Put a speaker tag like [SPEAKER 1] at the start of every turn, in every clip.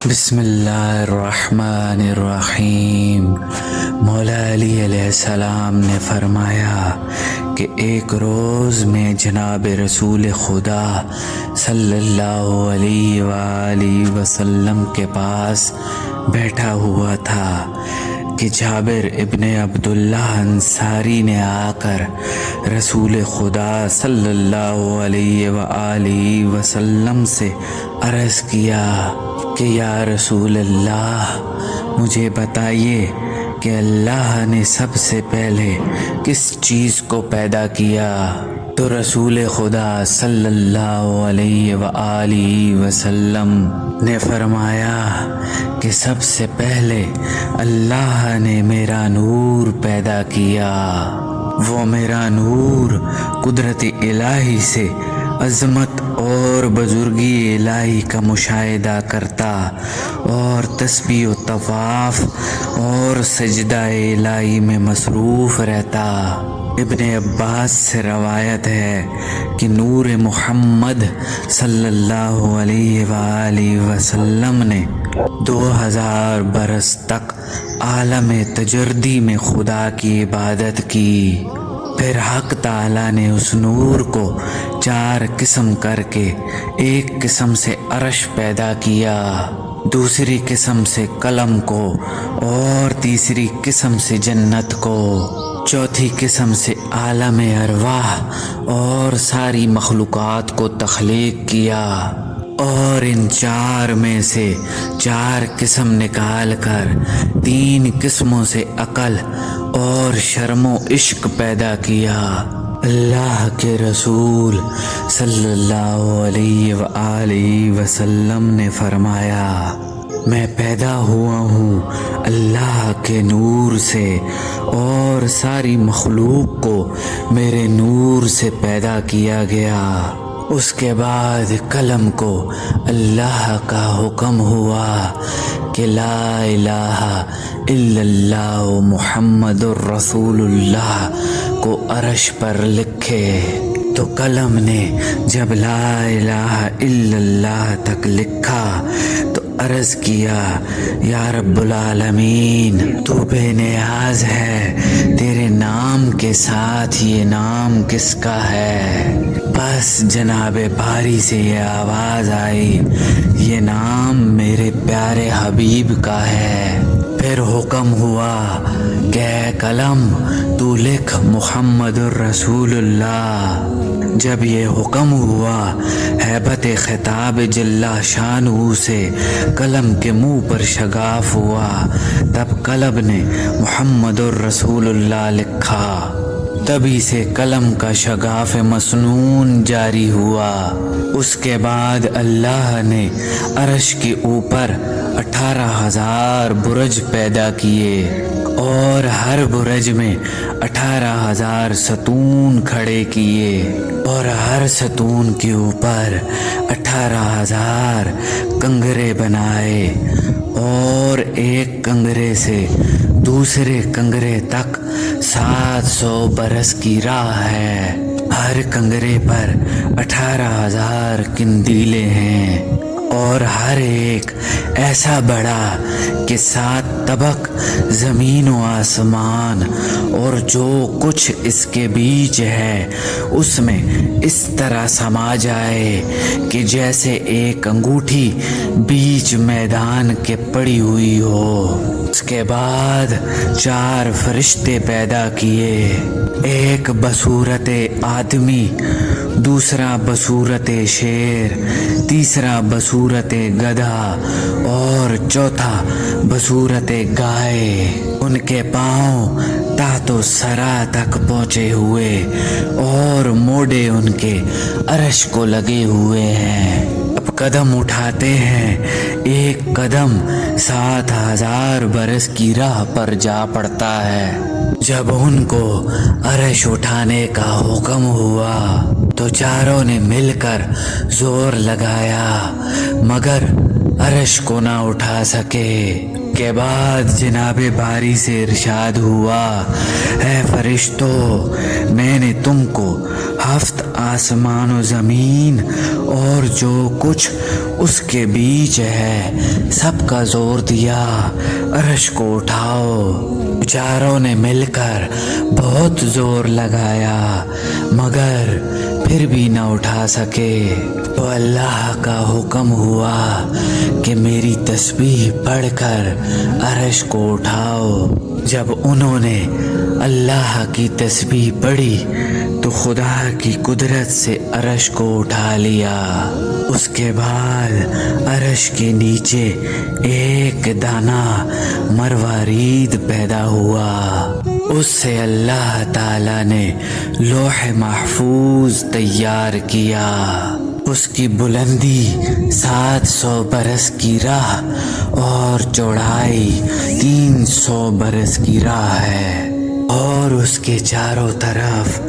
[SPEAKER 1] بسم اللہ الرحمن الرحیم۔ مولا علی علیہ السلام نے فرمایا کہ ایک روز میں جناب رسول خدا صلی اللہ علیہ وآلہ وسلم کے پاس بیٹھا ہوا تھا کہ جابر ابن عبداللہ انصاری نے آ کر رسول خدا صلی اللہ علیہ وآلہ وسلم سے عرض کیا کہ یا رسول اللہ، مجھے بتائیے کہ اللہ نے سب سے پہلے کس چیز کو پیدا کیا؟ تو رسول خدا صلی اللہ علیہ وآلہ وسلم نے فرمایا کہ سب سے پہلے اللہ نے میرا نور پیدا کیا۔ وہ میرا نور قدرت الہی سے عظمت اور بزرگی الہی کا مشاہدہ کرتا اور تسبیح و طواف اور سجدہ الہی میں مصروف رہتا۔ ابن عباس سے روایت ہے کہ نور محمد صلی اللہ علیہ وآلہ وسلم نے 2000 برس تک عالم تجردی میں خدا کی عبادت کی۔ پھر حق تعالیٰ نے اس نور کو 4 قسم کر کے ایک قسم سے عرش پیدا کیا، دوسری قسم سے قلم کو، اور تیسری قسم سے جنت کو، چوتھی قسم سے عالم ارواح اور ساری مخلوقات کو تخلیق کیا، اور ان 4 میں سے 4 قسم نکال کر 3 قسموں سے عقل اور شرم و عشق پیدا کیا۔ اللہ کے رسول صلی اللہ علیہ وآلہ وسلم نے فرمایا، میں پیدا ہوا ہوں اللہ کے نور سے، اور ساری مخلوق کو میرے نور سے پیدا کیا گیا۔ اس کے بعد قلم کو اللہ کا حکم ہوا کہ لا الہ الا اللہ محمد الرسول اللہ کو عرش پر لکھے۔ تو قلم نے جب لا الہ الا اللہ تک لکھا تو عرض کیا، یا رب العالمین، تو بے نیاز ہے، تیرے نام کے ساتھ یہ نام کس کا ہے؟ بس جناب باری سے یہ آواز آئی، یہ نام میرے پیارے حبیب کا ہے۔ پھر حکم ہوا کہ اے قلم تو لکھ محمد الرسول اللہ۔ جب یہ حکم ہوا، ہیبت خطاب جل شانہ سے قلم کے منہ پر شگاف ہوا، تب قلم نے محمد الرسول اللہ لکھا۔ تبھی سے قلم کا شگاف مسنون جاری ہوا۔ اس کے بعد اللہ نے عرش کے اوپر 18,000 برج پیدا کیے، اور ہر برج میں 18,000 ستون کھڑے کیے، اور ہر ستون کے اوپر 18,000 کنگرے بنائے، اور ایک کنگرے سے دوسرے کنگرے تک 700 برس کی راہ ہے۔ ہر کنگرے پر 18,000 قندیلیں ہیں، اور ہر ایک ایسا بڑا کہ 7 طبق زمین و آسمان اور جو کچھ اس کے بیچ ہے اس میں اس طرح سما جائے کہ جیسے ایک انگوٹھی بیچ میدان کے پڑی ہوئی ہو۔ اس کے بعد 4 فرشتے پیدا کیے، ایک بصورت آدمی، دوسرا بصورت شیر، تیسرا بصورت گدھا، اور چوتھا بصورت گائے۔ ان کے پاؤں تحت و سرا تک پہنچے ہوئے، اور موڈے ان کے عرش کو لگے ہوئے ہیں۔ اب قدم اٹھاتے ہیں، ایک قدم 7,000 برس کی راہ پر جا پڑتا ہے۔ جب ان کو عرش اٹھانے کا حکم ہوا تو چاروں نے مل کر زور لگایا، مگر عرش کو نہ اٹھا سکے۔ کے بعد جناب باری سے ارشاد ہوا، اے فرشتو، میں نے تم کو 7 آسمان و زمین اور جو کچھ اس کے بیچ ہے، سب کا زور دیا عرش کو اٹھاؤ۔ چاروں نے مل کر بہت زور لگایا مگر پھر بھی نہ اٹھا سکے، تو اللہ کا حکم ہوا کہ میری تسبیح پڑھ کر عرش کو اٹھاؤ۔ جب انہوں نے اللہ کی تسبیح پڑھی تو خدا کی قدرت سے عرش کو اٹھا لیا۔ اس کے بعد عرش کے نیچے ایک دانہ مروارید پیدا ہوا، اس سے اللہ تعالیٰ نے لوح محفوظ تیار کیا۔ اس کی بلندی 700 برس کی راہ اور چوڑائی 300 برس کی راہ ہے، اور اس کے چاروں طرف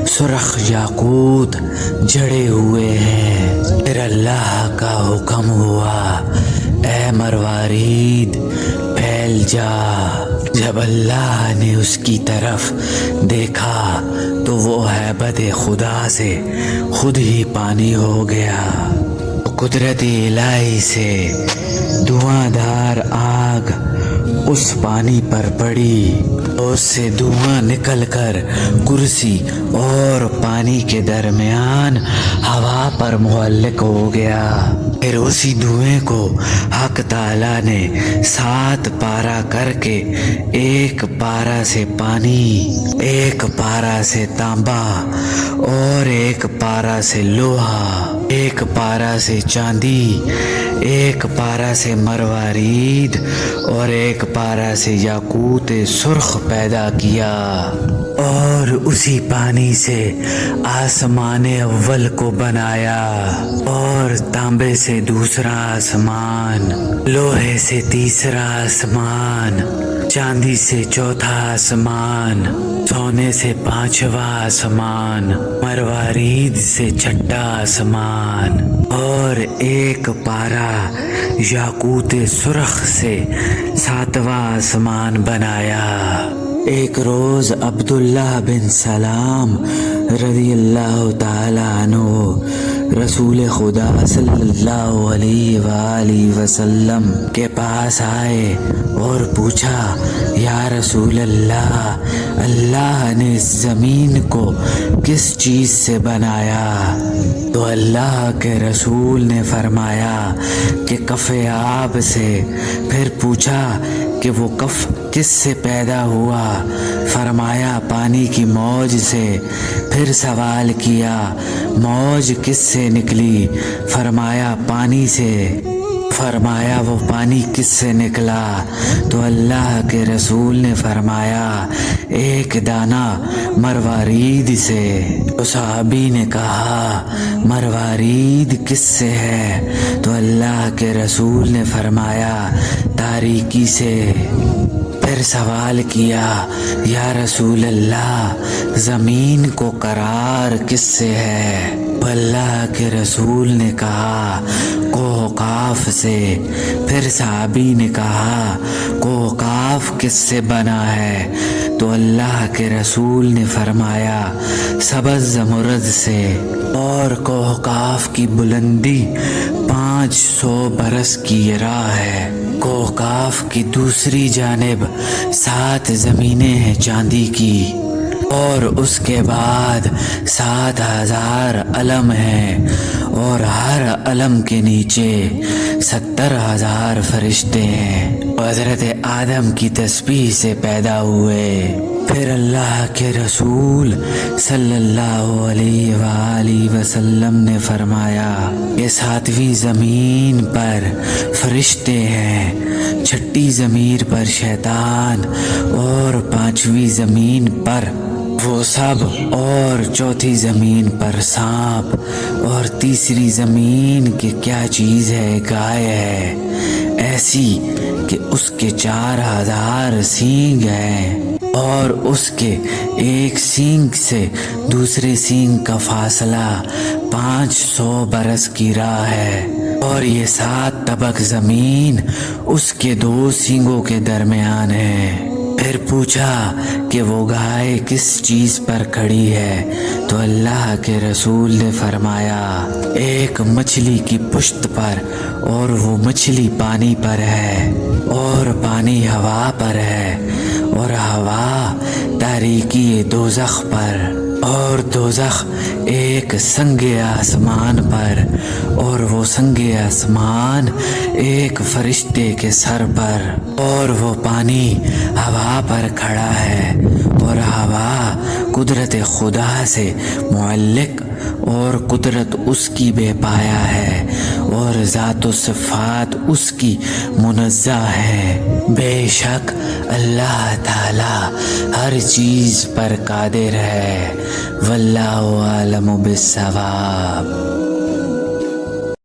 [SPEAKER 1] سرخ یاقوت جڑے ہوئے ہیں۔ پھر اللہ کا حکم ہوا، اے مروارید پھیل جا۔ جب اللہ نے اس کی طرف دیکھا تو وہ ہیبت خدا سے خود ہی پانی ہو گیا۔ قدرت الہی سے دھواں دار آگ اس پانی پر پڑی، اس سے دھواں نکل کر کرسی اور پانی کے درمیان ہوا پر معلق ہو گیا۔ پھر اسی دھوئیں کو حق تعالیٰ نے 7 پارا کر کے، ایک پارا سے پانی، ایک پارا سے تانبا اور ایک پارا سے لوہا، ایک پارا سے چاندی، ایک پارا سے مروارید اور ایک پارا سے یاقوت سرخ پیدا کیا، اور اسی پانی سے آسمان اول کو بنایا، اور تانبے سے دوسرا آسمان، لوہے سے تیسرا آسمان، چاندی سے چوتھا آسمان، سونے سے 5واں آسمان، مروارید سے 6واں آسمان، اور ایک پارا یاقوت سرخ سے 7واں آسمان بنایا۔ ایک روز عبداللہ بن سلام رضی اللہ تعالی عنہ رسول خدا صلی اللہ علیہ وآلہ وسلم کے پاس آئے اور پوچھا، یا رسول اللہ، اللہ نے اس زمین کو کس چیز سے بنایا؟ تو اللہ کے رسول نے فرمایا کہ کف آب سے۔ پھر پوچھا کہ وہ کف کس سے پیدا ہوا؟ فرمایا پانی کی موج سے۔ پھر سوال کیا، موج کس سے نکلی؟ فرمایا پانی سے۔ فرمایا وہ پانی کس سے نکلا؟ تو اللہ کے رسول نے فرمایا ایک دانہ مروارید سے۔ تو صحابی نے کہا مروارید کس سے ہے؟ تو اللہ کے رسول نے فرمایا تاریکی سے۔ پھر سوال کیا، یا رسول اللہ، زمین کو قرار کس سے ہے؟ اللہ کے رسول نے کہا کوقاف سے۔ پھر صحابی نے کہا کوقاف کس سے بنا ہے؟ تو اللہ کے رسول نے فرمایا سبز زمرد سے۔ اور کوقاف کی بلندی 500 برس کی راہ ہے۔ کوقاف کی دوسری جانب 7 زمینیں ہیں چاندی کی، اور اس کے بعد 7000 علم ہیں، اور ہر علم کے نیچے 70,000 فرشتے ہیں، حضرت آدم کی تسبیح سے پیدا ہوئے۔ پھر اللہ کے رسول صلی اللہ علیہ وآلہ وسلم نے فرمایا کہ 7ویں زمین پر فرشتے ہیں، 6ٹھی زمین پر شیطان، اور 5ویں زمین پر وہ سب، اور 4تھی زمین پر سانپ، اور تیسری زمین کی کیا چیز ہے؟ گائے ہے، ایسی کہ اس کے 4000 سینگ ہیں، اور اس کے ایک سینگ سے دوسرے سینگ کا فاصلہ 500 برس کی راہ ہے، اور یہ 7 طبق زمین اس کے 2 سینگوں کے درمیان ہے۔ پھر پوچھا کہ وہ گائے کس چیز پر کھڑی ہے؟ تو اللہ کے رسول نے فرمایا ایک مچھلی کی پشت پر، اور وہ مچھلی پانی پر ہے، اور پانی ہوا پر ہے، اور ہوا تاریکی دوزخ پر، اور دوزخ ایک سنگ آسمان پر، اور وہ سنگ آسمان ایک فرشتے کے سر پر، اور وہ پانی ہوا پر کھڑا ہے، اور ہوا قدرت خدا سے معلق اور قدرت اس کی بے پایا ہے، اور ذات و صفات اس کی منزہ ہے۔ بے شک اللہ تعالی ہر چیز پر قادر ہے۔ واللہ عالم بالصواب۔